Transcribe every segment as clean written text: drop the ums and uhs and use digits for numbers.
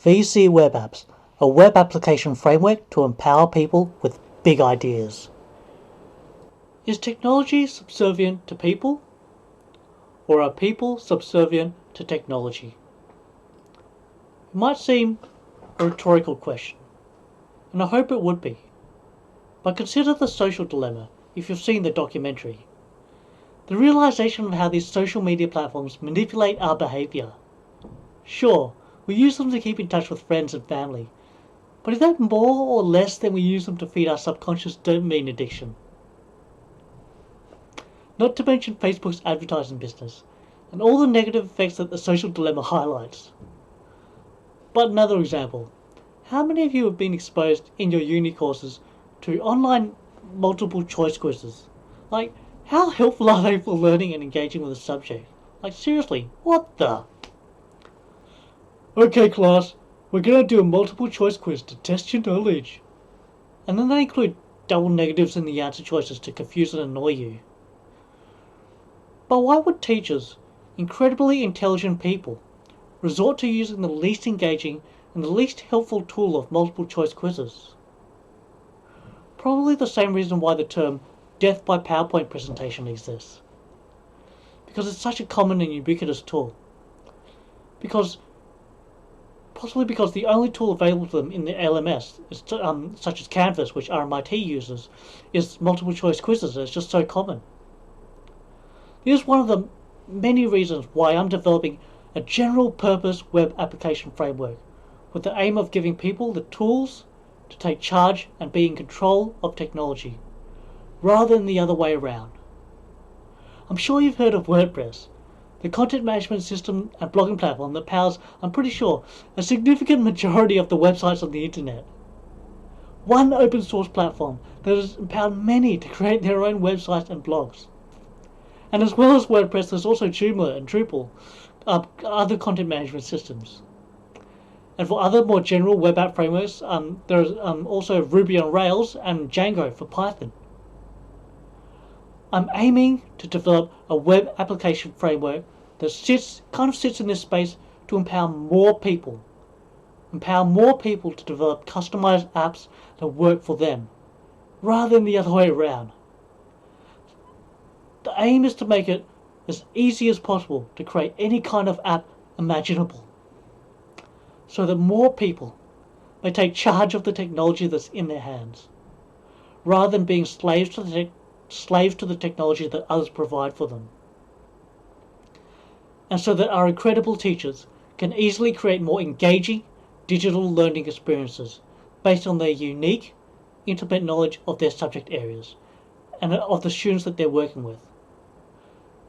VC Web Apps, a web application framework to empower people with big ideas. Is technology subservient to people? Or are people subservient to technology? It might seem a rhetorical question, and I hope it would be. But consider the social dilemma if you've seen the documentary. The realization of how these social media platforms manipulate our behavior. Sure, we use them to keep in touch with friends and family, but is that more or less than we use them to feed our subconscious dopamine addiction? Not to mention Facebook's advertising business, and all the negative effects that the social dilemma highlights. But another example, how many of you have been exposed in your uni courses to online multiple choice quizzes? Like, how helpful are they for learning and engaging with the subject? Like, seriously, what the? Okay class, we're gonna do a multiple choice quiz to test your knowledge. And then they include double negatives in the answer choices to confuse and annoy you. But why would teachers, incredibly intelligent people, resort to using the least engaging and the least helpful tool of multiple choice quizzes? Probably the same reason why the term death by PowerPoint presentation exists. Because it's such a common and ubiquitous tool. Possibly because the only tool available to them in the LMS, such as Canvas, which RMIT uses, is multiple choice quizzes. It's just so common. This is one of the many reasons why I'm developing a general purpose web application framework with the aim of giving people the tools to take charge and be in control of technology, rather than the other way around. I'm sure you've heard of WordPress, the content management system and blogging platform that powers, I'm pretty sure, a significant majority of the websites on the internet. One open source platform that has empowered many to create their own websites and blogs. And as well as WordPress, there's also Joomla and Drupal, other content management systems. And for other more general web app frameworks, there's also Ruby on Rails and Django for Python. I'm aiming to develop a web application framework that sits in this space to empower more people to develop customized apps that work for them, rather than the other way around. The aim is to make it as easy as possible to create any kind of app imaginable, so that more people may take charge of the technology that's in their hands, rather than being slaves to the technology that others provide for them. And so that our incredible teachers can easily create more engaging digital learning experiences based on their unique, intimate knowledge of their subject areas and of the students that they're working with.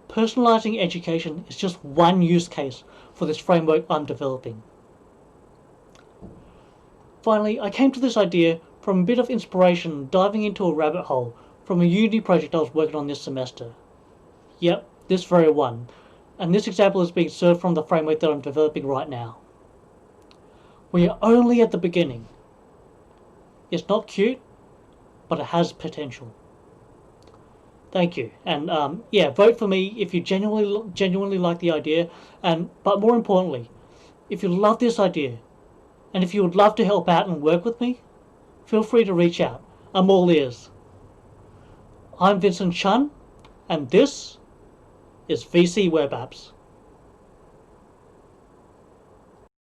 Personalizing education is just one use case for this framework I'm developing. Finally, I came to this idea from a bit of inspiration diving into a rabbit hole from a uni project I was working on this semester. Yep, this very one. And this example is being served from the framework that I'm developing right now. We are only at the beginning. It's not cute, but it has potential. Thank you, and vote for me if you genuinely like the idea, but more importantly, if you love this idea, and if you would love to help out and work with me, feel free to reach out. I'm all ears. I'm Vincent Chun, and this is VC Web Apps.